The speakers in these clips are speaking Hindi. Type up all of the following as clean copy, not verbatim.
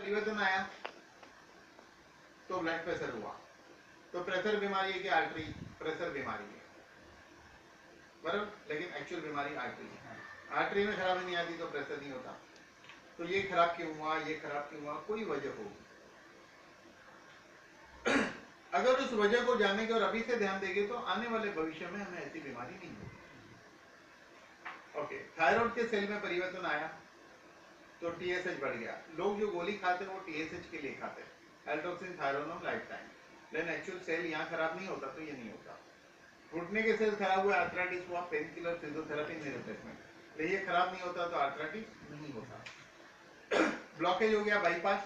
परिवर्तन आया तो ब्लड प्रेशर हुआ। तो प्रेशर बीमारी है कि आर्टरी? प्रेशर बीमारी है बराबर, लेकिन एक्चुअल बीमारी आर्टरी है। आर्टरी में खराबी नहीं आती तो प्रेशर नहीं होता। तो ये खराब क्यों हुआ, ये खराब क्यों हुआ, कोई वजह होगी। अगर उस वजह को जानने के और अभी से ध्यान देंगे तो आने वाले भविष्य में हमें ऐसी बीमारी नहीं होगी। ओके, थायराइड के सेल में परिवर्तन आया तो टीएसएच बढ़ गया। लोग जो गोली खाते हैं वो टीएसएच के लिए खाते हैं, एल्ट्रोक्सिन थायरोनोम लाइफ टाइम, लेकिन एक्चुअल सेल यहाँ खराब नहीं होता तो ये नहीं होता। घुटने के सेल खराब हुआ, आर्थराइटिस हुआ, पेन किलर, फिजियोथेरेपी में रिप्लेसमेंट, लेकिन ये खराब नहीं होता तो आर्थराइटिस नहीं होता। ब्लॉकेज हो गया बाईपास,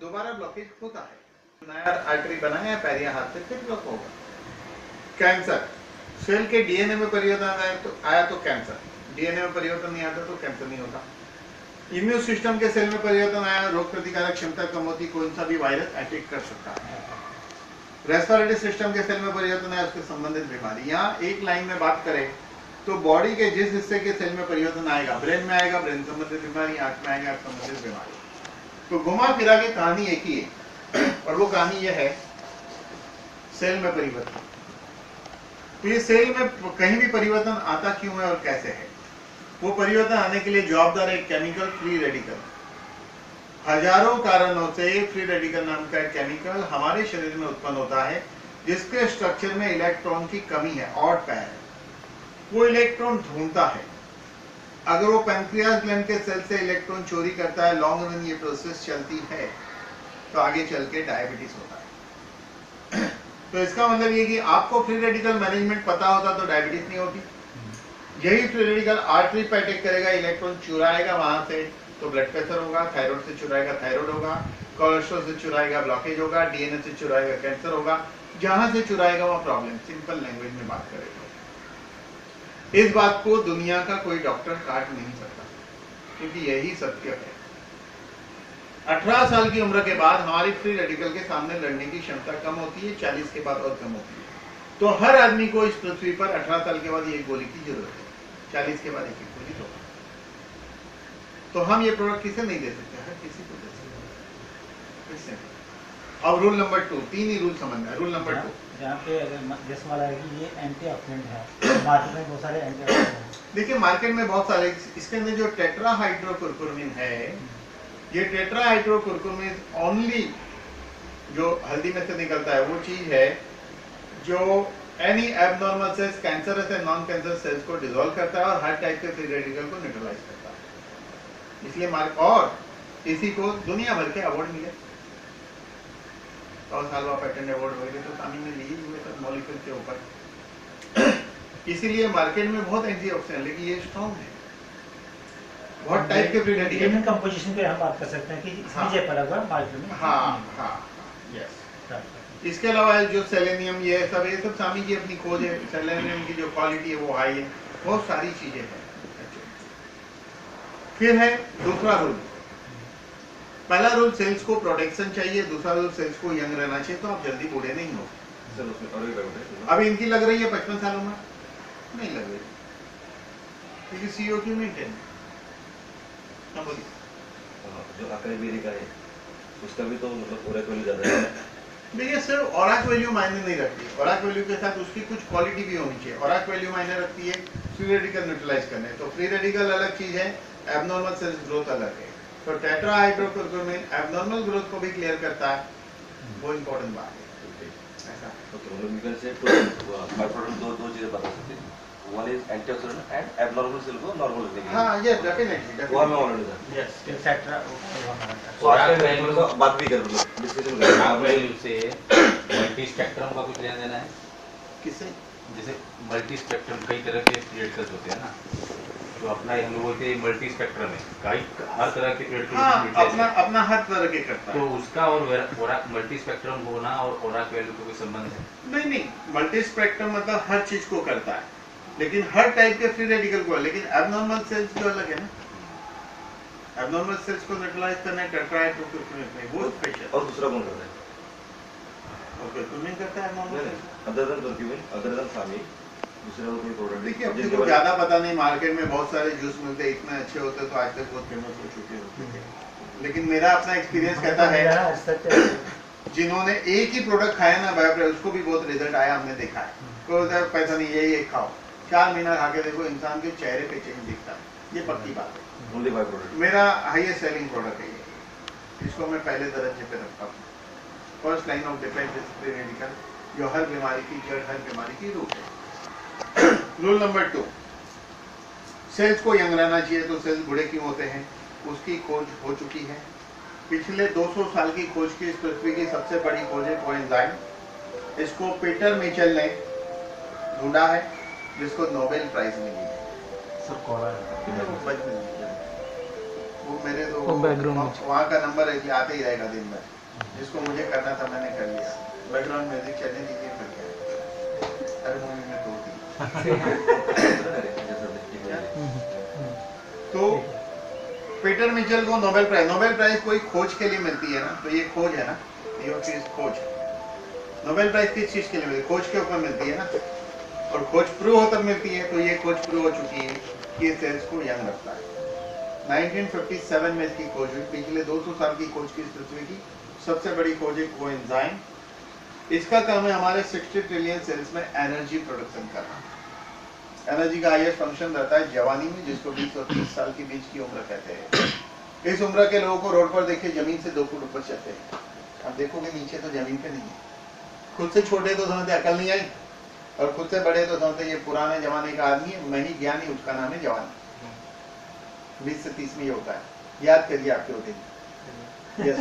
दोबारा ब्लॉकेज होता है। नया आर्टरी बना है पैरिया हाथ से, फिर ब्लॉक होगा। कैंसर, सेल के डीएनए में परिवर्तन आया तो कैंसर, डीएनए में परिवर्तन नहीं आता तो कैंसर नहीं होता। इम्यून सिस्टम के सेल में परिवर्तन आया, रोग प्रतिकारक क्षमता कम होती, कोई सा भी वायरस अटैक कर सकता है। रेस्पिरेटरी सिस्टम के सेल में परिवर्तन आया, उसके संबंधित बीमारी। यहाँ एक लाइन में बात करें तो बॉडी के जिस हिस्से के सेल में परिवर्तन आएगा, ब्रेन में आएगा ब्रेन संबंधित बीमारी, आंख में आएगा आंख संबंधित बीमारी। तो घुमा फिरा के कहानी एक ही है, और वो कहानी यह है सेल में परिवर्तन। तो ये सेल में कहीं भी परिवर्तन आता क्यों है और कैसे है? वो परिवर्तन आने के लिए जवाबदार है केमिकल फ्री रेडिकल। हजारों कारणों से फ्री रेडिकल नाम का केमिकल हमारे शरीर में उत्पन्न होता है, जिसके स्ट्रक्चर में इलेक्ट्रॉन की कमी है, ऑड पेयर है। वो इलेक्ट्रॉन ढूंढता है। अगर वो पैंक्रियास ग्लैंड के सेल से इलेक्ट्रॉन चोरी करता है, लॉन्ग रन ये प्रोसेस चलती है तो आगे चल के डायबिटीज होता है। तो इसका मतलब ये कि आपको फ्री रेडिकल मैनेजमेंट पता होता तो डायबिटीज नहीं होती। यही फ्री रेडिकल आर्टरी पे अटैक करेगा, इलेक्ट्रॉन चुराएगा वहां से तो ब्लड प्रेशर होगा, थायराइड से चुराएगा थायराइड होगा, कोलेस्ट्रॉल से चुराएगा ब्लॉकेज होगा, डीएनए से चुराएगा कैंसर होगा। जहां से चुराएगा वहां प्रॉब्लम। सिंपल लैंग्वेज में बात करें तो इस बात को दुनिया का कोई डॉक्टर काट नहीं सकता, क्योंकि यही सत्य है। 18 साल की उम्र के बाद हमारी फ्री रेडिकल के सामने लड़ने की क्षमता कम होती है, 40 के बाद और कम होती है। तो हर आदमी को इस पृथ्वी पर 18 साल के बाद एक गोली की जरूरत है, 40 के बाद एक गोली दो। तो हम ये प्रोडक्ट किसे नहीं दे सकते? हर किसी को दे सकते हैं। अब रूल नंबर 2, 3 ही रूल समझना है। रूल नंबर 2, जहाँ पे जैसे वाला है कि ये एंटीऑक्सीडेंट है, मार्केट में बहुत सारे एंटीऑक्सीडेंट हैं। देखिए मार्केट में बहुत सारे, इसके अंदर जो टेट्राहाइड्रोकुरकुमिन है, ये टेट्राहाइड्रोकुरकुमिन ओनली जो हल्दी में से निकलता है वो चीज है जो any abnormal cells, cancerous and non cancer cells को डिसॉल्व करता है और हर टाइप के फ्री रेडिकल को न्यूट्रलाइज करता है। इसलिए और इसी को दुनिया भर के अवार्ड मिले, और सालवा पैटर्न अवार्ड वगैरह तो तानी में लिए हुए सब मॉलिक्यूल के ऊपर। इसीलिए मार्केट में बहुत एंटीऑक्सीडेंट, लेकिन ये स्ट्रॉन्ग है। बहुत टाइप के फ्री रेडिकल कंपोजिशन पे हम बात कर सकते हैं कि इसमें पड़ा हुआ मार्केट में। हाँ, यस। इसके अलावा जो सेलेनियम, ये सब स्वामी की अपनी खोज है। सेलेनियम की जो क्वालिटी है वो हाई है, बहुत सारी चीजें हैं। फिर है दूसरा रूल। पहला रूल सेल्स को प्रोटेक्शन चाहिए, दूसरा रूल सेल्स को यंग रहना चाहिए, तो आप जल्दी बूढ़े नहीं हो। अब इनकी लग रही है 55 सालों में, नहीं लग रही, क्योंकि CO की मेंटेन। जो अकरेबेरी का है उसका भी तो मतलब ओरैक वैल्यू ज्यादा है। देखिए सिर्फ ओरैक वैल्यू मायने नहीं रखती, ओरैक वैल्यू के साथ उसकी कुछ क्वालिटी भी होनी चाहिए। ओरैक वैल्यू मायने रखती है फ्री रेडिकल न्यूट्रलाइज करने, तो फ्री रेडिकल अलग चीज है, एबनॉर्मल सेल्स ग्रोथ अलग है। तो टेट्राहाइड्रोकुरकुमिन एबनॉर्मल ग्रोथ को भी क्लियर करता है, वो इंपॉर्टेंट बात है। ऐसा ओके, मतलब you can say by product दो चीजें बता सकते हैं। One is antioxidant and abnormal cell को नॉर्मल रखने के लिए। हाँ, यस डेफिनेटली, वो हमें ऑलरेडी था। Yes, etcetera. तो आज के टाइम में बात भी कर मतलब डिस्कशन कर रहे हैं। वैल्यू से मल्टी स्पेक्ट्रम का कुछ लेना देना है? किससे? जैसे मल्टी स्पेक्ट्रम कई तरह के रेडिकल्स होते हैं ना, तो अपना हम लोग बोलते हैं मल्टी स्पेक्ट्रम है, कई हर तरह के हाँ, अपना हर तरह के करता है। तो उसका और मल्टी स्पेक्ट्रम होना और ओरैक वैल्यू का कोई संबंध है? नहीं, मल्टी स्पेक्ट्रम मतलब हर चीज को करता है, लेकिन हर टाइप के फ्री रेडिकल को, लेकिन एबनॉर्मल सेल्स जो अलग है ना, एबनॉर्मल सेल्स को न्यूट्रलाइज करना है टेट्राहाइड्रोकुरकुमिन में, वो स्पेशल। और दूसरा कौन करता है? ओके, तुम्हें करता है abnormal cells. Other than curcumin, other than सामी, दूसरा कोई प्रोडक्ट। देखिए अपने को ज्यादा पता नहीं, मार्केट में बहुत सारे जूस मिलते हैं, इतने अच्छे होते तो आज तक बहुत फेमस हो चुके होते थे। लेकिन मेरा अपना एक्सपीरियंस कहता है जिन्होंने एक ही प्रोडक्ट खाया ना बायोप्रेस, उसको भी बहुत रिजल्ट आया, हमने देखा है। कोई बोलता है पैसा नहीं, यही एक खाओ, 4 महीना खा के देखो, इंसान के चेहरे पे चेंज दिखता है, ये पक्की बात है। Only by product. मेरा हाईएस्ट सेलिंग प्रोडक्ट है ये, इसको मैं पहले दर्जे पे रखता हूँ। First line of defence medical, जो हर बीमारी की जड़, हर बीमारी की रूट है। रूल नंबर 2, सेल्स को यंग रहना चाहिए, तो सेल्स बूढ़े क्यों होते हैं, उसकी खोज हो चुकी है। पिछले 200 साल की खोज की, इस पृथ्वी की सबसे बड़ी खोज है कोएंजाइम। इसको पीटर मिचेल ने ढूंढा है, जिसको नोबेल प्राइज मिली है। सर कॉलर वो मेरे तो बैकग्राउंड वहाँ का नंबर है कि आते ही रहेगा दिन भर, जिसको मुझे करना था मैंने कर लिया। बैकग्राउंड म्यूजिक चलने दीजिए, फिर क्या है, हर मूवी में 2-3। तो पीटर मिचेल को नोबेल प्राइज कोई खोज के लिए मिलती है ना, तो ये खोज है ना, ये चीज खोज। नोबेल प्राइज किस चीज के लिए मिलती है, खोज के ऊपर मिलती है ना, और खोज प्रूव हो तब मिलती है। तो ये खोज प्रूव हो चुकी है कि ये सेल्स को यंग रखता है। 1957 में इसकी खोज हुई। पिछले 200 साल की खोज की, इस पृथ्वी की सबसे बड़ी खोज है कोएंजाइम। इसका काम है हमारे 60 ट्रिलियन सेल्स में एनर्जी प्रोडक्शन करना। एनर्जी का हाईएस्ट फंक्शन रहता है जवानी में, जिसको 20 और 30 साल के बीच की उम्र कहते हैं। इस उम्र के लोगों को रोड पर देखिए, जमीन से 2 फुट ऊपर चलते हैं। आप देखोगे नीचे तो जमीन पे नहीं है। खुद से छोटे तो समझते अकल नहीं आई, और खुद से बड़े तो समझते ये पुराने जमाने का आदमी है, मैं ही ज्ञानी, उसका नाम है जवानी। 20 से 30 में ये होता है, याद करिए आपके होते हैं। यस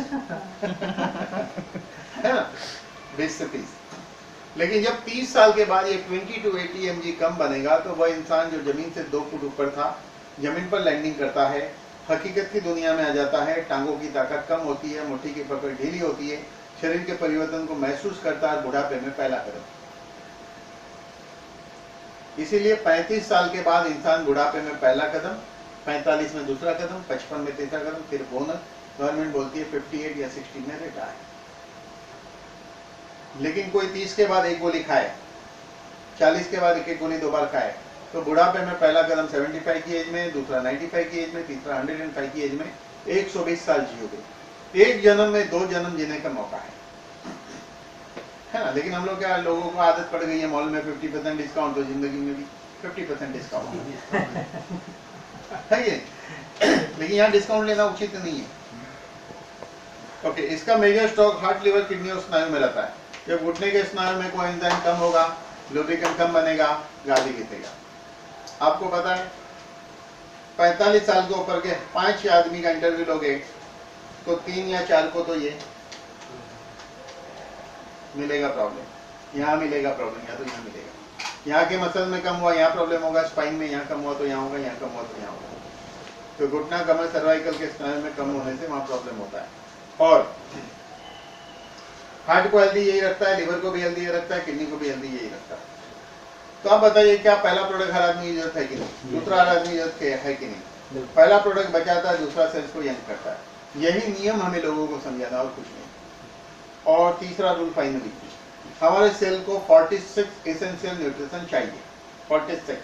है ना, 20 से 30। लेकिन जब 30 साल के बाद ये 20 to 80 mg कम बनेगा, तो वह इंसान जो जमीन से 2 फुट ऊपर था, जमीन पर लैंडिंग करता है, हकीकत की दुनिया में आ जाता है। टांगों की ताकत कम होती है, मुट्ठी की पकड़ ढीली होती है, शरीर के परिवर्तन को महसूस करता है, बुढ़ापे में पहला कदम। इसीलिए 35 साल के बाद इंसान बुढ़ापे में पहला कदम, 45 में दूसरा कदम, 55 में तीसरा कदम, फिर बोनस। गवर्नमेंट बोलती है 58 या 60 में रिटायर। लेकिन कोई 30 के बाद एक गोली खाए, 40 के बाद एक गोली 2 बार खाए, तो बुढ़ापे में पहला कदम 75 की एज में, दूसरा 95 की एज में, तीसरा 105 की एज में 120 साल जियोगे। एक जन्म में 2 जन्म जीने का मौका है ना। लेकिन हम लोग क्या, लोगों को आदत पड़ गई है मॉल में 50% डिस्काउंट, तो जिंदगी में भी 50% डिस्काउंट है ये। लेकिन यहाँ डिस्काउंट लेना उचित नहीं है। ओके, इसका major stock heart, liver, kidney और स्नायु में रहता है। जब घुटने के स्नायु में कोएंजाइम कम होगा, लुब्रिकेंट कम बनेगा, गादी गिरेगा। आपको पता है 45 साल के ऊपर के 5 आदमी का इंटरव्यू लोगे, तो 3 या 4 को तो ये मिलेगा प्रॉब्लम, यहाँ मिलेगा प्रॉब्लम, या तो यहाँ मिलेगा। यहाँ के मसल में कम हुआ, यहाँ प्रॉब्लम होगा, स्पाइन में यहाँ कम हुआ तो यहाँ होगा, यहाँ कम हुआ तो यहाँ होगा। तो घुटना, कमर, सर्वाइकल के स्नायु में कम होने से वहाँ प्रॉब्लम होता है। और हार्ट को हेल्दी यही रखता है, लिवर को भी हेल्दी यही रखता है, किडनी को भी हेल्दी यही रखता है। तो आप बताइए, क्या पहला प्रोडक्ट हर आदमी की जरूरत है कि नहीं, दूसरा हर आदमी की जरूरत है कि नहीं। पहला प्रोडक्ट बचाता है, दूसरा सेल्स को यंग करता है। यही नियम हमें लोगों को समझाना, और कुछ नहीं। और तीसरा रूल फाइनली, हमारे सेल को 46 एसेंशियल न्यूट्रिशन चाहिए, 46,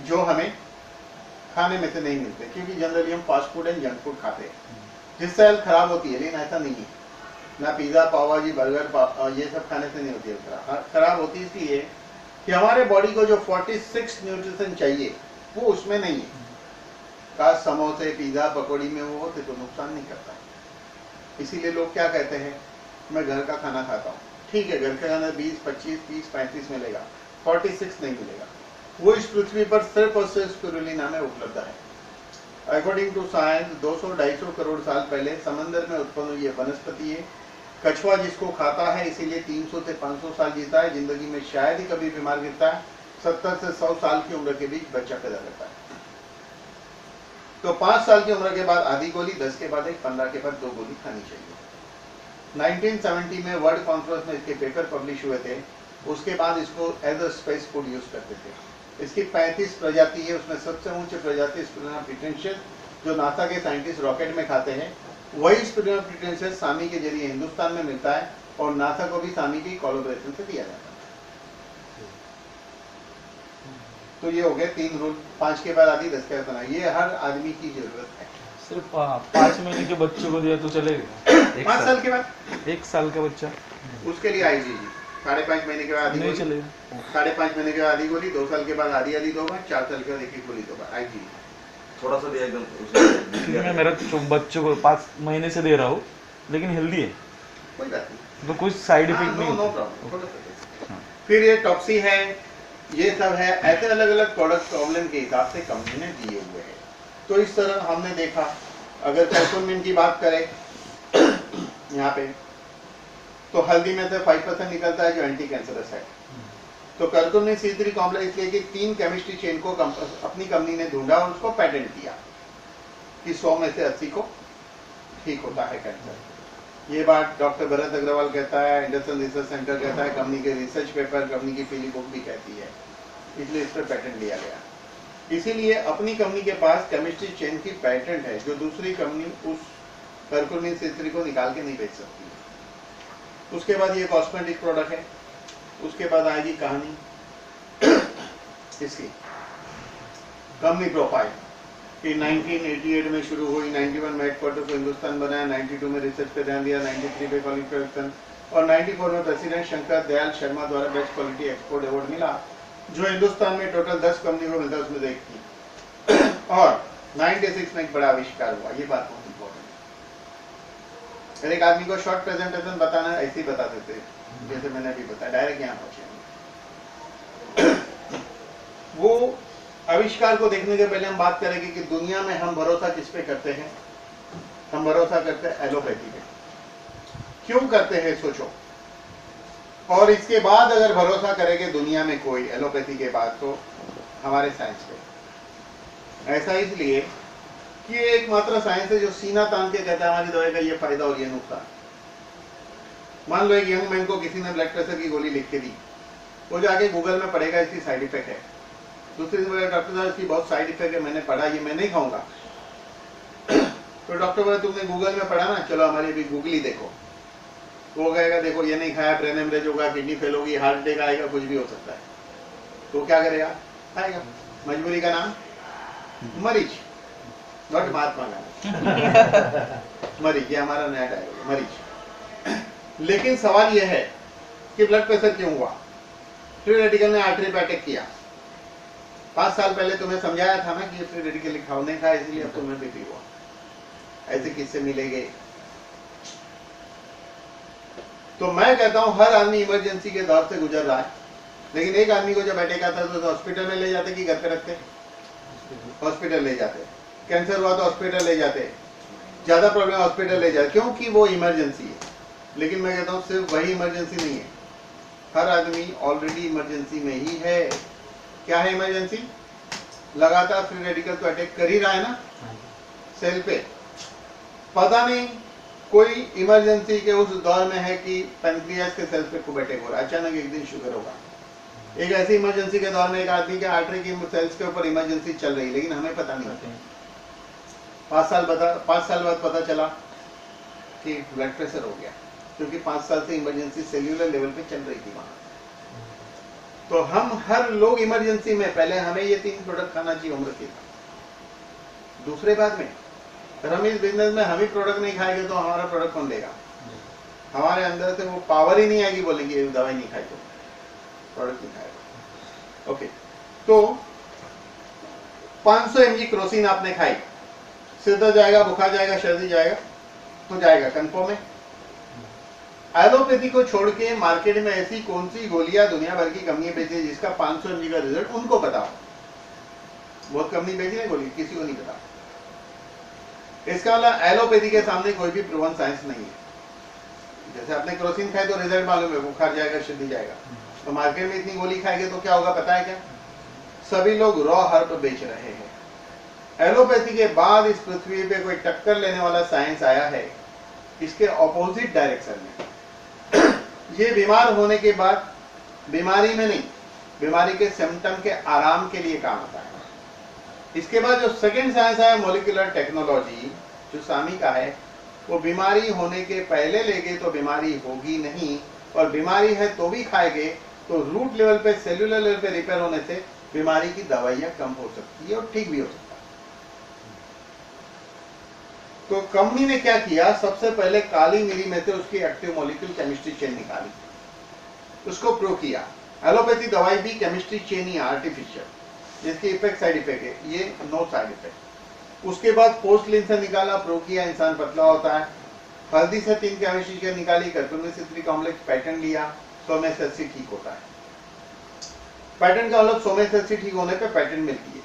जो हमें खाने में से नहीं मिलते, क्योंकि जनरली हम fast food and junk food खाते हैं, जिससे हेल्थ खराब होती है। लेकिन ऐसा नहीं है, ना पिज्जा, पाव भाजी, बर्गर, ये सब खाने से नहीं होती है खराब होती है। इसलिए कि हमारे बॉडी को जो 46 न्यूट्रिशन चाहिए वो उसमें नहीं है। काश समोसे, पिज्जा, पकौड़ी में वो होते तो नुकसान नहीं करता। इसीलिए लोग क्या कहते हैं, मैं घर का खाना खाता हूँ। ठीक है, घर का खाना 20, 25, 30, 35 मिलेगा, 46 नहीं मिलेगा। वो इस पृथ्वी पर सिर्फ और सिर्फ स्पिरुलिना में उपलब्ध है। अकॉर्डिंग टू साइंस 200-250 करोड़ साल पहले समंदर में उत्पन्न हुई वनस्पति है। कछुआ जिसको खाता है, इसीलिए 300 से 500 साल जीता है। जिंदगी में शायद ही कभी बीमार गिरता है। 70 से 100 साल की उम्र के बीच बच्चा पैदा करता है। तो 5 साल की उम्र के बाद आधी गोली, 10 के बाद 1, 15 के बाद 2 गोली खानी चाहिए। 1970 में वर्ल्ड कॉन्फ्रेंस में इसके पेपर पब्लिश हुए थे। उसके बाद इसको as a space food use करते थे। इसकी 35 प्रजाति है, उसमें सबसे ऊंची प्रजाति स्पिरुलिना प्रीटेंशियस, जो नासा के साइंटिस्ट रॉकेट में खाते हैं। वही स्पिरुलिना प्रीटेंशियस सामी के जरिए हिंदुस्तान में मिलता है, और नासा को भी सामी की कोलैबोरेशन से दिया जाता है। तो ये हो गए 3 रूल, 5 के बाद आधी, 10 के बाद बना। ये हर आदमी की जरूरत है। सिर्फ 5 महीने के बच्चों को दिया तो चलेगा? 5 साल के बाद 1 साल का बच्चा उसके लिए आईजीजी 5.5 महीने के बाद आधी नहीं गोली, चलेगा। 5.5 महीने के बाद आधी गोली, 2 साल के बाद आधी 2 बार, 4 साल के बाद एक गोली 2 बार आईजीजी। थोड़ा सा दिया एकदम क्योंकि मैं मेरा बच्चों को 5 महीने से दे रहा हूँ, लेकिन हेल्दी है, कोई बात नहीं, तो कुछ साइड हाँ, इफेक्ट नो नहीं नो होता। प्रॉब्लम। फिर ये टॉक्सी है, ये सब है, ऐसे अलग अलग प्रोडक्ट प्रॉब्लम के हिसाब से कंपनी ने दिए हुए हैं। तो इस तरह हमने देखा, अगर कैल्कुमिन की बात करें यहाँ पे, तो हल्दी में से 5% निकलता है जो एंटी कैंसरस है। तो कर्कुमिन C3 कॉम्प्लेक्स इसलिए कि 3 केमिस्ट्री चेन को अपनी कंपनी ने ढूंढा और उसको पेटेंट किया कि 100 में से 80 को ठीक होता है कैंसर। ये बात डॉक्टर भरत अग्रवाल कहता है, एंडरसन रिसर्च सेंटर कहता है, कंपनी के रिसर्च पेपर, कंपनी की पीली बुक भी कहती है, इसलिए इस पर पेटेंट लिया गया। इसीलिए अपनी कंपनी के पास केमिस्ट्री चेन की पेटेंट है जो दूसरी कंपनी उस कर्कुमिन C3 को निकाल के नहीं बेच सकती। उसके बाद ये कॉस्मेटिक प्रोडक्ट है, उसके बाद आएगी कहानी इसकी कंपनी प्रोफाइल कि 1988 में शुरू हुई, 91 में हेडक्वार्टर को हिंदुस्तान बनाया, 92 में रिसर्च पे ध्यान दिया, 93 पे क्वालिफिकेशन और 94 में प्रेसिडेंट शंकर दयाल शर्मा द्वारा बेस्ट क्वालिटी एक्सपोर्ट अवार्ड मिला, जो हिंदुस्तान में टोटल 10 कंपनी को मिलता है, उसमें से एक थी। और 96 में एक बड़ा आविष्कार हुआ, ये बात बहुत इंपॉर्टेंट है। एक आदमी को शॉर्ट प्रेजेंटेशन बताना ऐसे ही बता देते जैसे मैंने अभी बताया, डायरेक्ट यहाँ पहुंचे। वो आविष्कार को देखने के पहले हम बात करेंगे कि दुनिया में हम भरोसा किस पे करते हैं। हम भरोसा करते हैं एलोपैथी पे। क्यों करते हैं सोचो। और इसके बाद अगर भरोसा करेंगे दुनिया में कोई एलोपैथी के बाद, तो हमारे साइंस पे। ऐसा इसलिए कि ये एकमात्र साइंस है जो सीना तान के कहता है हमारी दवाई का ये फायदा और ये नुकसान। मान लो एक यंग मैन को किसी ने ब्लड प्रेशर की गोली लिख के दी, वो जाके गूगल में पढ़ेगा इसकी साइड इफेक्ट है, दूसरे दिन बोलेगा डॉक्टर साहब इसकी बहुत साइड इफेक्ट है, मैंने पढ़ा, ये मैं नहीं खाऊंगा। तो डॉक्टर बोले तुमने गूगल में पढ़ा ना, चलो हमारी अभी गूगली देखो। वो कहेगा देखो ये नहीं खाया, ब्रेन हेमरेज होगा, किडनी फेल होगी, हार्ट अटैक आएगा, कुछ भी हो सकता है। तो क्या करेगा, खाएगा। मजबूरी का नाम मरीज, नॉट महात्मा गांधी। मरीज, ये हमारा नया डायलॉग है, मरीज। लेकिन सवाल यह है कि ब्लड प्रेशर क्यों हुआ। फ्री रेडिकल ने आर्टरी पे अटैक किया। 5 साल पहले तुम्हें समझाया था ना कि ये फ्री रेडिकल खाओ, नहीं खाया, इसलिए अब तुम्हें बीपी हुआ। ऐसे किससे मिलेंगे। तो मैं कहता हूं हर आदमी इमरजेंसी के दौर से गुजर रहा है, लेकिन एक आदमी को जब अटैक आता है तो हॉस्पिटल में ले जाते कि घर पे रखते, हॉस्पिटल ले जाते। कैंसर हुआ तो हॉस्पिटल ले जाते, ज्यादा प्रॉब्लम हॉस्पिटल ले जाते, क्योंकि वो इमरजेंसी है। लेकिन मैं कहता हूं सिर्फ वही इमरजेंसी नहीं है, हर आदमी ऑलरेडी इमरजेंसी में ही है। क्या है इमरजेंसी? लगातार फ्री रेडिकल तो अटैक कर ही रहा है ना सेल पे। पता नहीं कोई इमरजेंसी के उस दौर में है कि पैंक्रियास के सेल पे खूब अटैक हो रहा है, अचानक एक दिन शुगर होगा। एक ऐसी इमरजेंसी के दौर में एक आदमी के आर्टरी की सेल्स के ऊपर इमरजेंसी चल रही है, लेकिन हमें पता नहीं। 5 साल बाद पता चला कि ब्लड प्रेशर हो गया, क्योंकि 5 साल से इमरजेंसी सेल्यूलर लेवल पे चल रही थी वहां। तो हम हर लोग इमरजेंसी में, पहले हमें ये 3 प्रोडक्ट खाना चाहिए उम्र के। दूसरे बाद में अगर हम इस बिजनेस में हम ही प्रोडक्ट नहीं खाएंगे तो हमारा प्रोडक्ट कौन देगा। हमारे अंदर से वो पावर ही नहीं आएगी बोलेंगे दवाई नहीं खाई तो प्रोडक्ट नहीं खाएगा। ओके, तो 500 mg क्रोसिन आपने खाई, सिर दर्द जाएगा, बुखार जाएगा, सर्दी जाएगा, तो जाएगा कंफर्म है। एलोपैथी को छोड़ के मार्केट में ऐसी कौन सी गोलियां दुनिया भर की कंपनी बेची है जिसका 500 mg का रिजल्ट उनको पता हो। बहुत कंपनी बेची है गोली, किसी को नहीं पता। इसका मतलब एलोपैथी के सामने कोई भी प्रूवन साइंस नहीं है। जैसे आपने क्रोसिन खाए तो रिजल्ट मालूम है, बुखार जाएगा, सर्दी जाएगा। तो मार्केट में इतनी गोली खाएंगे तो क्या होगा पता है क्या? सभी लोग रॉ हर्ब बेच रहे हैं। एलोपैथी के बाद इस पृथ्वी पे कोई टक्कर लेने वाला साइंस आया है इसके ऑपोजिट डायरेक्शन में। ये बीमार होने के बाद बीमारी में नहीं, बीमारी के सिम्टम के आराम के लिए काम आता है। इसके बाद जो सेकेंड साइंस है मॉलिक्यूलर टेक्नोलॉजी, जो सामी का है, वो बीमारी होने के पहले लेंगे तो बीमारी होगी नहीं, और बीमारी है तो भी खाएंगे तो रूट लेवल पे, सेल्यूलर लेवल पे रिपेयर होने से बीमारी की दवाइयां कम हो सकती है और ठीक भी हो सकता तो कंपनी ने क्या किया, सबसे पहले काली मिरी में से उसकी एक्टिव मॉलिक्यूल केमिस्ट्री चेन निकाली, उसको प्रूव किया। एलोपैथी दवाई भी केमिस्ट्री चेन ही आर्टिफिशियल, जिसकी इफेक्ट साइड इफेक्ट है, ये नो साइड इफेक्ट। उसके बाद पोस्टलिन से निकाला, प्रूव किया इंसान पतला होता है। हल्दी से 3 केमिस्ट्री चेन निकाली, कर्कुमिन सिट्रिक कॉम्प्लेक्स पैटर्न लिया, सोमेसेसी ठीक होता है। पैटर्न का मतलब सोमेसेसी ठीक होने पे पैटर्न मिलती है।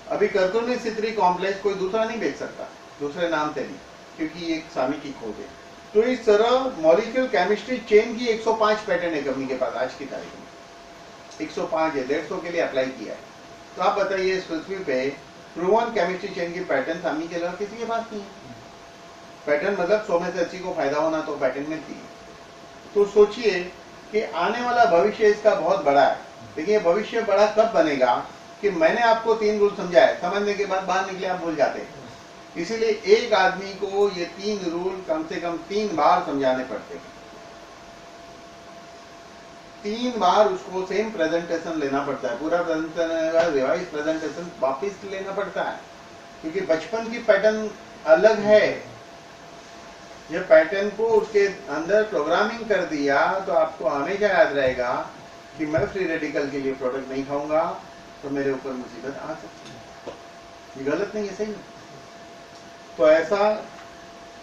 अभी कर्कुमिन सिट्रिक कॉम्प्लेक्स कोई दूसरा नहीं बेच सकता दूसरे नाम से नहीं, क्योंकि ये सामी की खोज है। तो इस तरह मॉलिक्यूल केमिस्ट्री चेन की 105 पैटर्न है कंपनी के पास आज की तारीख में, 105 है, 150 के लिए अप्लाई किया है। तो आप बताइए इस पृथ्वी पे प्रूवन केमिस्ट्री चेन की पैटर्न सामी के अलावा किसी के पास नहीं है। पैटर्न मतलब 100 में से 80 को फायदा होना तो पैटर्न मिलती है। तो सोचिए कि आने वाला भविष्य इसका बहुत बड़ा है, लेकिन ये भविष्य बड़ा कब बनेगा कि मैंने आपको 3 रूल समझाए, समझने के बाद बाहर निकले आप भूल जाते हैं। इसीलिए एक आदमी को ये 3 रूल कम से कम 3 बार समझाने पड़ते हैं, 3 बार उसको सेम प्रेजेंटेशन लेना पड़ता है, पूरा प्रेजेंटेशन रिवाइज प्रेजेंटेशन वापिस लेना पड़ता है, क्योंकि बचपन की पैटर्न अलग है। ये पैटर्न को उसके अंदर प्रोग्रामिंग कर दिया तो आपको हमेशा याद रहेगा कि मैं फ्री रेडिकल के लिए प्रोडक्ट नहीं खाऊंगा तो मेरे ऊपर मुसीबत आ सकती है। ये गलत नहीं है, सही है। तो ऐसा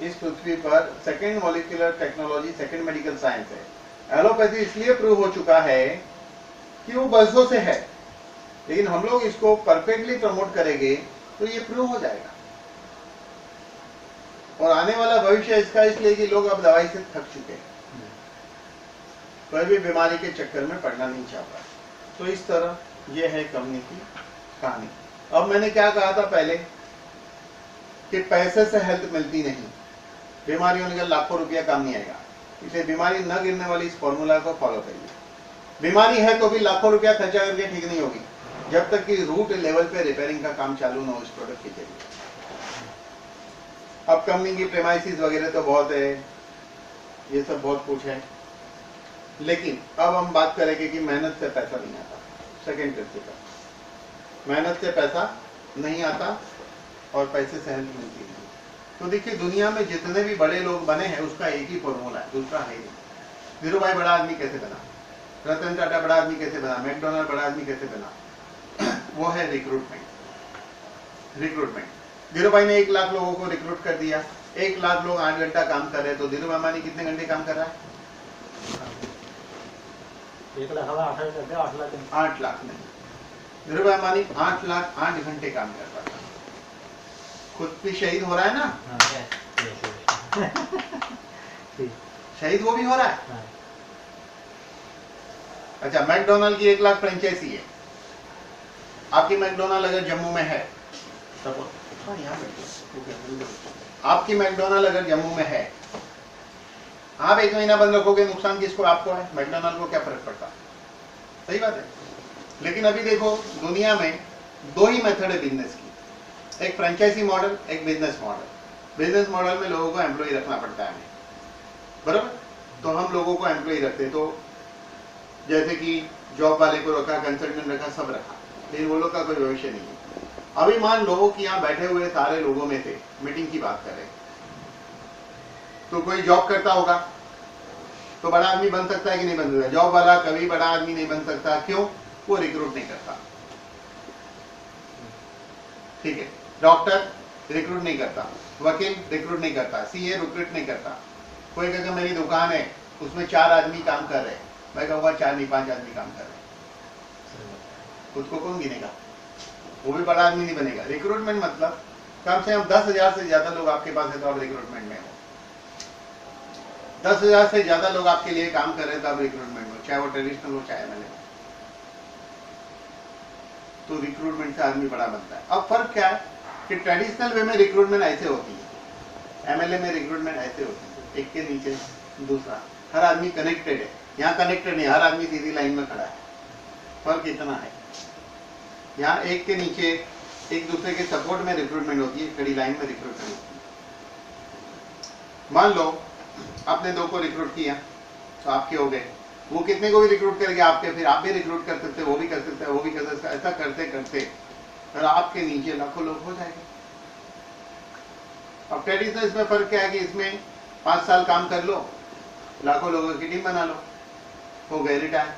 इस पृथ्वी पर second molecular technology, second medical science है। एलोपैथी इसलिए प्रूव हो चुका है कि वो बरसों से है, लेकिन हम लोग इसको परफेक्टली प्रमोट करेंगे तो ये प्रूव हो जाएगा। और आने वाला भविष्य इसका इसलिए कि लोग अब दवाई से थक चुके हैं, कोई भी बीमारी के चक्कर में पड़ना नहीं चाहता। तो इस तरह ये है कंपनी की कहानी। अब मैंने क्या कहा था पहले कि पैसे से हेल्थ मिलती नहीं, बीमारी होने का लाखों रुपया काम नहीं आएगा। इसलिए बीमारी न गिरने वाली इस फॉर्मूला को फॉलो करिए। बीमारी है तो भी लाखों रुपया खर्चा करके ठीक नहीं होगी जब तक कि रूट लेवल पे रिपेयरिंग का काम चालू ना हो इस प्रोडक्ट के जरिए। अब कंपनी की प्रेमाइसिस वगैरह तो बहुत है, ये सब बहुत कुछ है, लेकिन अब हम बात करेंगे कि मेहनत से पैसा नहीं आता। सेकेंड प्रिंसिपल, मेहनत से पैसा नहीं आता और पैसे से हेल्प मिलती नहीं। तो देखिए दुनिया में जितने भी बड़े लोग बने हैं उसका एक ही फॉर्मूला है, दूसरा है नहीं। धीरू भाई बड़ा आदमी कैसे बना, रतन टाटा बड़ा आदमी कैसे बना, मैकडोनल्ड बड़ा आदमी कैसे बना, वो है रिक्रूटमेंट। रिक्रूटमेंट धीरू भाई ने 1 लाख लोगों को रिक्रूट कर दिया, 1 लाख लोग 8 घंटा काम कर रहे, तो धीरू भाई अंबानी कितने घंटे काम कर रहा है? 1 लाख 8 लाख 8 लाख नहीं, धीरू भाई अंबानी 8 लाख 8 घंटे काम कर रहा था। खुद भी शहीद हो रहा है ना, शहीद वो भी हो रहा है। अच्छा, मैकडोनल्ड की 1 लाख फ्रेंचाइजी है, आपकी मैकडोनल्ड अगर जम्मू में है, आपकी मैकडोनल्ड अगर जम्मू में है, आप 1 महीना बंद रखोगे, नुकसान किसको? आपको है। मैकडोनल्ड को क्या फर्क पड़ता? सही बात है। लेकिन अभी देखो दुनिया में 2 ही मेथड है बिजनेस की, एक फ्रेंचाइजी मॉडल, एक बिजनेस मॉडल। बिजनेस मॉडल में लोगों को एम्प्लॉय रखना पड़ता है हमें, बराबर। तो हम लोगों को एम्प्लॉय रखते, तो जैसे कि जॉब वाले को रखा, कंसल्टेंट रखा, सब रखा, लेकिन वो लोग का कोई भविष्य नहीं है। अभी मान लो कि यहाँ बैठे हुए सारे लोगों में से मीटिंग की बात करें तो कोई जॉब करता होगा तो बड़ा आदमी बन सकता है कि नहीं बन सकता? जॉब वाला कभी बड़ा आदमी नहीं बन सकता। क्यों? वो रिक्रूट नहीं करता। ठीक है, डॉक्टर रिक्रूट नहीं करता, वकील रिक्रूट नहीं करता, सीए रिक्रूट नहीं करता। कोई कहेगा मेरी दुकान है उसमें 4 आदमी काम कर रहे हैं, मैं कहूँगा 4 नहीं 5 आदमी काम कर रहे हैं, खुद को कौन गिनेगा? वो भी बड़ा आदमी नहीं बनेगा। रिक्रूटमेंट मतलब कम से कम 10,000 से ज्यादा लोग आपके पास है तो आप रिक्रूटमेंट में हो। 10,000 से ज्यादा लोग आपके लिए काम कर रहे हैं तो आप रिक्रूटमेंट में हो, चाहे वो ट्रेडिशनल हो चाहे एमएलए हो। तो रिक्रूटमेंट से आदमी बड़ा बनता है। अब फर्क क्या है कि ट्रेडिशनल वे में रिक्रूटमेंट ऐसे होती है, एमएलए में रिक्रूटमेंट ऐसे होती है, एक के नीचे दूसरा, हर आदमी कनेक्टेड है। यहाँ कनेक्टेड नहीं, हर आदमी सीधी लाइन में खड़ा है। फर्क इतना है, यहाँ एक के नीचे एक दूसरे के सपोर्ट में रिक्रूटमेंट होती है, खड़ी लाइन में रिक्रूटमेंट होती है। मान लो आपने 2 को रिक्रूट किया तो आपके हो गए, वो कितने को भी रिक्रूट करेंगे आपके, फिर आप भी रिक्रूट कर सकते, वो भी कर सकते हैं, वो भी कर सकते हैं। ऐसा करते करते और आपके नीचे लाखों लोग हो जाएंगे। अब ट्रेडिशनल इसमें फर्क क्या है कि इसमें 5 साल काम कर लो, लाखों लोगों की टीम बना लो, हो गए रिटायर।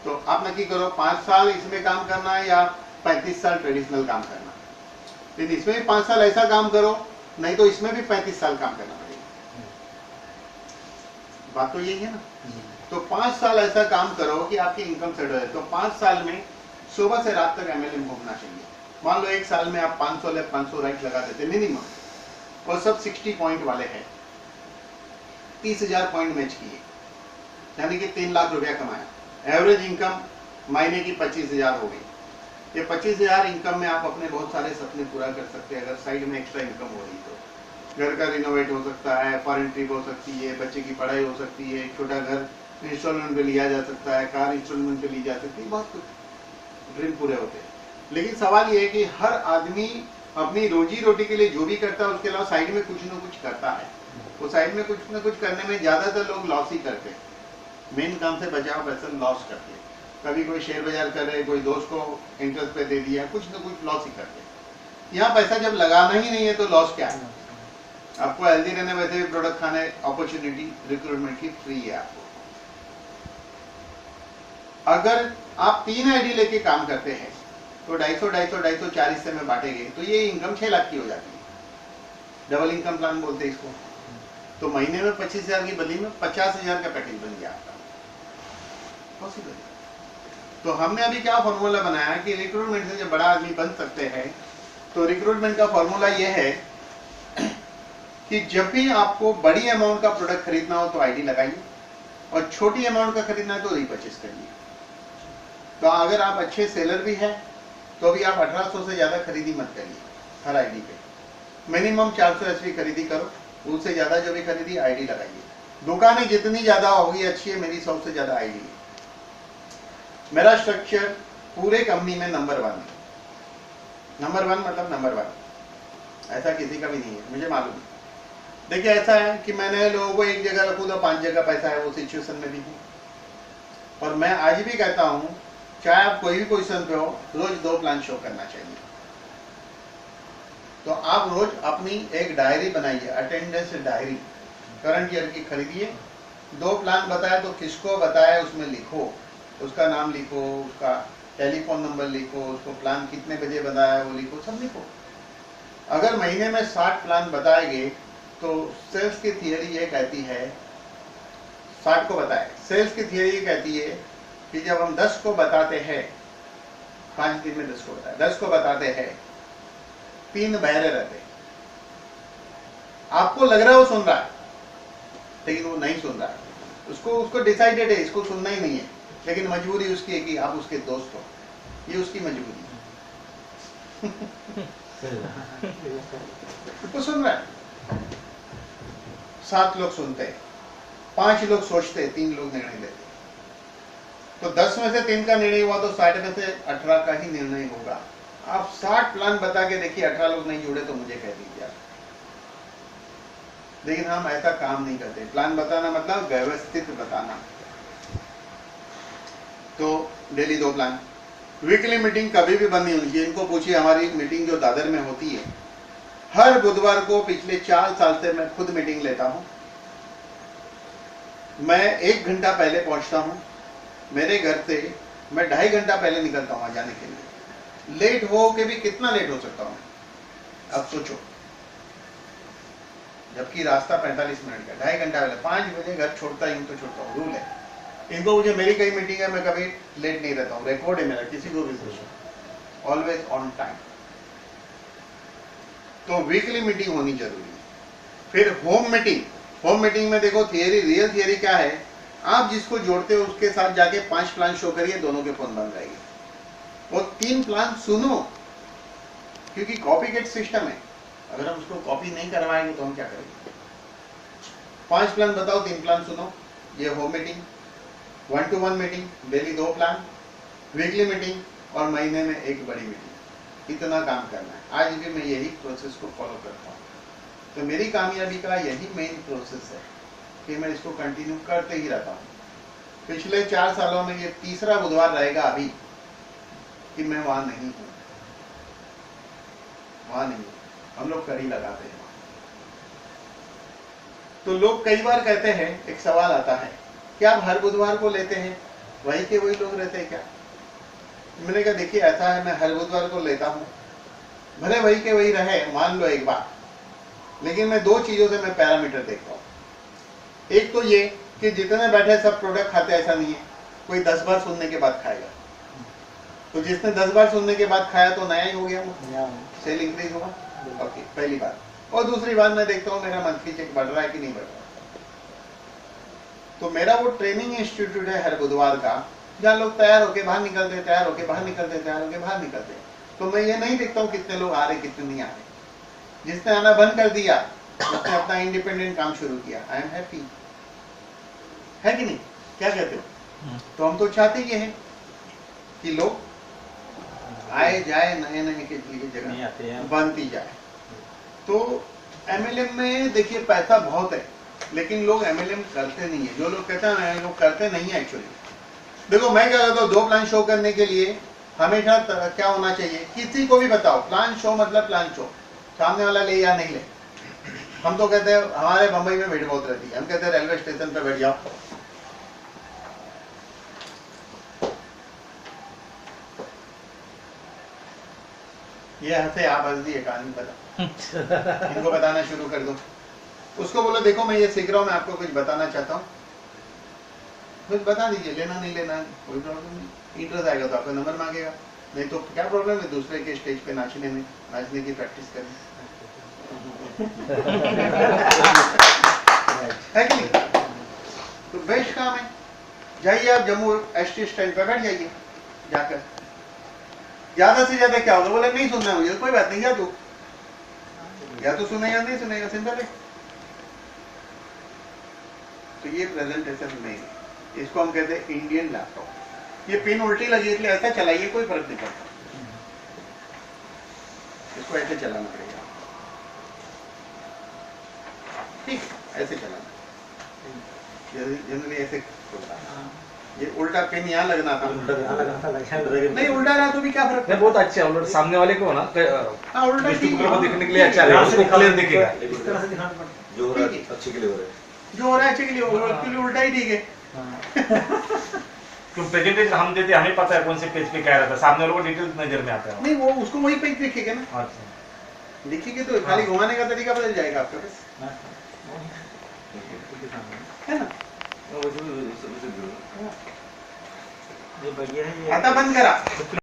तो आप नक्की करो 5 साल इसमें काम करना है या 35 साल ट्रेडिशनल काम करना। लेकिन इसमें भी 5 साल ऐसा काम करो, नहीं तो इसमें भी 35 साल काम करना पड़ेगा। बात तो यही है ना। तो 5 साल ऐसा काम करो कि आपकी इनकम सेट हो जाए। तो 5 साल में सुबह से रात तक MLM घूमना चाहिए। मान लो 1 साल में आप 500 लेफ्ट 500 राइट लगा देते मिनिमम, और सब 60 पॉइंट वाले हैं, 30,000 पॉइंट मैच किए, यानी कि 3 लाख रुपया कमाया। एवरेज इनकम महीने की 25,000 हो गई। ये 25,000 इनकम में आप अपने बहुत सारे सपने पूरा कर सकते हैं अगर साइड में एक्स्ट्रा इनकम हो रही तो। घर का रिनोवेट हो सकता है, फॉरेन ट्रिप हो सकती है, बच्चे की पढ़ाई हो सकती है, छोटा घर इंस्टॉलमेंट पे लिया जा सकता है, कार इंस्टॉलमेंट पे ली जा सकती है, बहुत कुछ ड्रीम पूरे होते हैं। लेकिन सवाल ये है कि हर आदमी अपनी रोजी रोटी के लिए जो भी करता है उसके अलावा साइड में कुछ ना कुछ करता है। वो साइड में कुछ ना कुछ करने में ज्यादातर लोग लॉस ही करते हैं। मेन काम से बचाओ पैसा लॉस करते हैं। कभी कोई शेयर बाजार कर रहे, कोई दोस्त को इंटरेस्ट पे दे दिया, कुछ ना कुछ लॉस ही करते हैं। यहाँ पैसा जब लगाना ही नहीं है तो लॉस क्या है? आपको हेल्दी रहने, वैसे भी प्रोडक्ट खाने, अपॉर्चुनिटी रिक्रूटमेंट की फ्री है आपको। अगर आप 3 आईडी लेके काम करते हैं तो 250 4 हिस्से में बांटेंगे तो ये इनकम 6 लाख की हो जाती है। डबल इनकम प्लान बोलते हैं इसको। तो महीने में 25,000 की बदली में 50,000 का पैकेज बन गया आपका। पॉसिबल है। तो हमने अभी क्या फॉर्मूला बनाया कि रिक्रूटमेंट से जब बड़ा आदमी बन सकते हैं, तो रिक्रूटमेंट का फॉर्मूला ये है कि जब भी आपको बड़ी अमाउंट का प्रोडक्ट खरीदना हो तो आईडी लगाइए, और छोटी अमाउंट का खरीदना है तो रीपर्चेस करिए। तो अगर आप अच्छे सेलर भी हैं तो भी आप 1800 से ज्यादा खरीदी मत करिए हर आईडी पे। मिनिमम 400 एसपी खरीदी करो, उससे ज्यादा जो भी खरीदी आईडी लगाइए। दुकानें जितनी ज्यादा होगी अच्छी है, मेरी 100 से ज्यादा आईडी है। मेरा स्ट्रक्चर पूरे कंपनी में नंबर 1 है। नंबर 1 मतलब नंबर 1, ऐसा किसी का भी नहीं है, मुझे मालूम है। देखिए ऐसा है कि मैंने लोगों को एक जगह रखूँ तो 5 जगह पैसा है, वो सिचुएशन में भी हूँ। और मैं आज भी कहता हूँ, चाहे आप कोई भी पोजीशन पे हो, रोज 2 प्लान शो करना चाहिए। तो आप रोज अपनी एक डायरी बनाइए, अटेंडेंस डायरी, करंट ईयर की खरीदिए। 2 प्लान बताए तो किसको बताया उसमें लिखो, उसका नाम लिखो, उसका टेलीफोन नंबर लिखो, उसको प्लान कितने बजे बताया वो लिखो, सब लिखो। अगर महीने में 60 प्लान बताएंगे तो सेल्स की थियरी ये कहती है, 60 को बताए, सेल्स की थियरी ये कहती है कि जब हम 10 को बताते हैं, 5 दिन में 10 को बताए, 10 को बताते हैं, 3 बहरे रहते। आपको लग रहा है वो सुन रहा है, लेकिन वो नहीं सुन रहा है। उसको डिसाइडेड है इसको सुनना ही नहीं है, लेकिन मजबूरी उसकी है कि आप उसके दोस्त हो, ये उसकी मजबूरी है। वो सुन रहा है। 7 लोग सुनते हैं, 5 लोग सोचते हैं, 3 लोग निर्णय लेते हैं। तो 10 में से 3 का निर्णय हुआ तो 60 में से 18 का ही निर्णय होगा। आप 60 प्लान बता के देखिए, 18 लोग नहीं जुड़े तो मुझे कह दीजिए आप। लेकिन हम ऐसा काम नहीं करते। प्लान बताना मतलब व्यवस्थित बताना। तो डेली 2 प्लान। वीकली मीटिंग कभी भी बंद नहीं होनी चाहिए। इनको पूछिए, हमारी मीटिंग जो दादर में होती है, हर बुधवार को पिछले 4 साल से मैं खुद मीटिंग लेता हूं। मैं 1 घंटा पहले पहुंचता हूं। मेरे घर से मैं 2.5 घंटा पहले निकलता हूं जाने के लिए। लेट हो के भी कितना लेट हो सकता हूं अब सोचो, जबकि रास्ता 45 मिनट का। 2.5 घंटा पहले, 5 बजे घर छोड़ता ही हूं तो छोड़ता हूं, रूल है। इनको मुझे, मेरी कई मीटिंग है, मैं कभी लेट नहीं रहता हूँ, रिकॉर्ड है मेरा, किसी को भी पूछो, ऑलवेज ऑन टाइम। तो वीकली मीटिंग होनी जरूरी है। फिर होम मीटिंग। होम मीटिंग में देखो थियरी, रियल थियरी क्या है, आप जिसको जोड़ते हो उसके साथ जाके 5 प्लान शो करिए, दोनों के फोन बंद रहेंगे। और 3 प्लान सुनो, क्योंकि कॉपी गेट सिस्टम है। अगर हम उसको कॉपी नहीं करवाएंगे तो हम क्या करेंगे? 5 प्लान बताओ, 3 प्लान सुनो। ये home meeting. 1-to-1 meeting, daily 2 plan, weekly meeting और महीने में 1 बड़ी मीटिंग। इतना काम करना है। आज भी मैं यही प्रोसेस को फॉलो करता हूँ। तो मेरी कामयाबी का यही मेन प्रोसेस है कि मैं इसको कंटिन्यू करते ही रहता हूँ। पिछले 4 सालों में ये 3रा बुधवार रहेगा अभी कि मैं वहां नहीं हूँ। वहां नहीं हूँ, हम लोग कड़ी लगाते हैं। तो लोग कई बार कहते हैं, एक सवाल आता है कि आप हर बुधवार को लेते हैं, वही के वही लोग रहते हैं क्या? मैंने कहा देखिए ऐसा है, मैं हर बुधवार को लेता हूँ, भले वही के वही रहे, मान लो एक बार, लेकिन मैं दो चीजों से मैं पैरामीटर देखता हूँ। एक तो ये कि जितने बैठे सब प्रोडक्ट खाते, ऐसा नहीं है कोई 10 बार सुनने के बाद खाएगा। तो जिसने 10 बार सुनने के बाद खाया तो नया ही हो गया, सेल इंक्रीज हुआ। ओके, पहली बात। और दूसरी बात मैं देखता हूँ मेरा मंथली चेक बढ़ रहा है कि नहीं बढ़ रहा। तो मेरा वो ट्रेनिंग इंस्टीट्यूट है हर बुधवार का, जहाँ लोग तैयार होके बाहर निकलते, तैयार होके बाहर निकलते, तैयार होके बाहर निकलते। तो मैं ये नहीं देखता हूँ कितने लोग आ रहे कितने नहीं आ रहे। जिसने आना बंद कर दिया, उसने अपना इंडिपेंडेंट काम शुरू किया, आई एम हैप्पी, है कि नहीं? क्या कहते हो? तो हम तो चाहते ये हैं कि लोग आए जाए, नए नए की जगह बनती जाए। तो MLM में देखिए पैसा बहुत है, लेकिन लोग MLM करते नहीं है। जो लोग कहते हैं लोग करते नहीं है एक्चुअली। देखो मैं क्या कहता हूँ, 2 प्लान शो करने के लिए हमेशा क्या होना चाहिए, किसी को भी बताओ प्लान शो मतलब प्लान शो, सामने वाला ले या नहीं ले। हम तो कहते हैं, हमारे बंबई में भीड़ बहुत रहती है, हम कहते हैं रेलवे स्टेशन पे बैठ जाओ, ये हंसे आप हंस दिए, कहानी बता, इनको बताना शुरू कर दो। उसको बोलो देखो मैं ये सीख रहा हूँ, मैं आपको कुछ बताना चाहता हूँ, कुछ बता दीजिए, लेना नहीं लेना कोई प्रॉब्लम नहीं। इंटरेस्ट आएगा तो आपका नंबर मांगेगा, नहीं तो क्या प्रॉब्लम है दूसरे के स्टेज पे नाचने में, नाचने की प्रैक्टिस करने, है कि नहीं? तो बेस्ट काम है, जाइए आप जम्मू ST स्टैंड पे बैठ जाइए जाकर। ज्यादा से ज्यादा क्या होगा, बोले नहीं सुनना है मुझे, कोई बात नहीं, या तो सुनेगा नहीं सुनेगा, सिंपल है। तो ये प्रेजेंटेशन नहीं है, इसको हम कहते हैं इंडियन लैपटॉप। ये पिन उल्टी लगी इसलिए ऐसा चलाइए, कोई फर्क नहीं पड़ता, इसको ऐसे चलाना पड़ेगा, ठीक, ऐसे चलाना, जनरली ऐसे होता है। ये उल्टा पिन यहाँ लगना था, नहीं उल्टा रहा तो भी क्या फर्क नहीं, बहुत अच्छा है, सामने वाले को ना हाँ उल्टा ठीक है, दिखने के लिए अच्छा है, उसको क्लियर दिखेगा। इस तरह से दिखाना पड़ता है। जो हो रहा है अच्छे के लिए हो रहा है, जो हो रहा है अच्छे के लिए होगा, उसके लिए उल्टा ही ठीक है। क्यों प्रेजेंटेशन हम देते, हमें पता है कौन से पेज पे क्या रहता है, सामने वालों को डिटेल नजर में आता है। नहीं वो उसको वही पेज दिखेगा ना, अच्छा, दिखेगी तो खाली घुमाने का तरीका बदल जाएगा आपका, बस है ना। वैसे भी ये बढ़िया है ये। खाता बंद करा।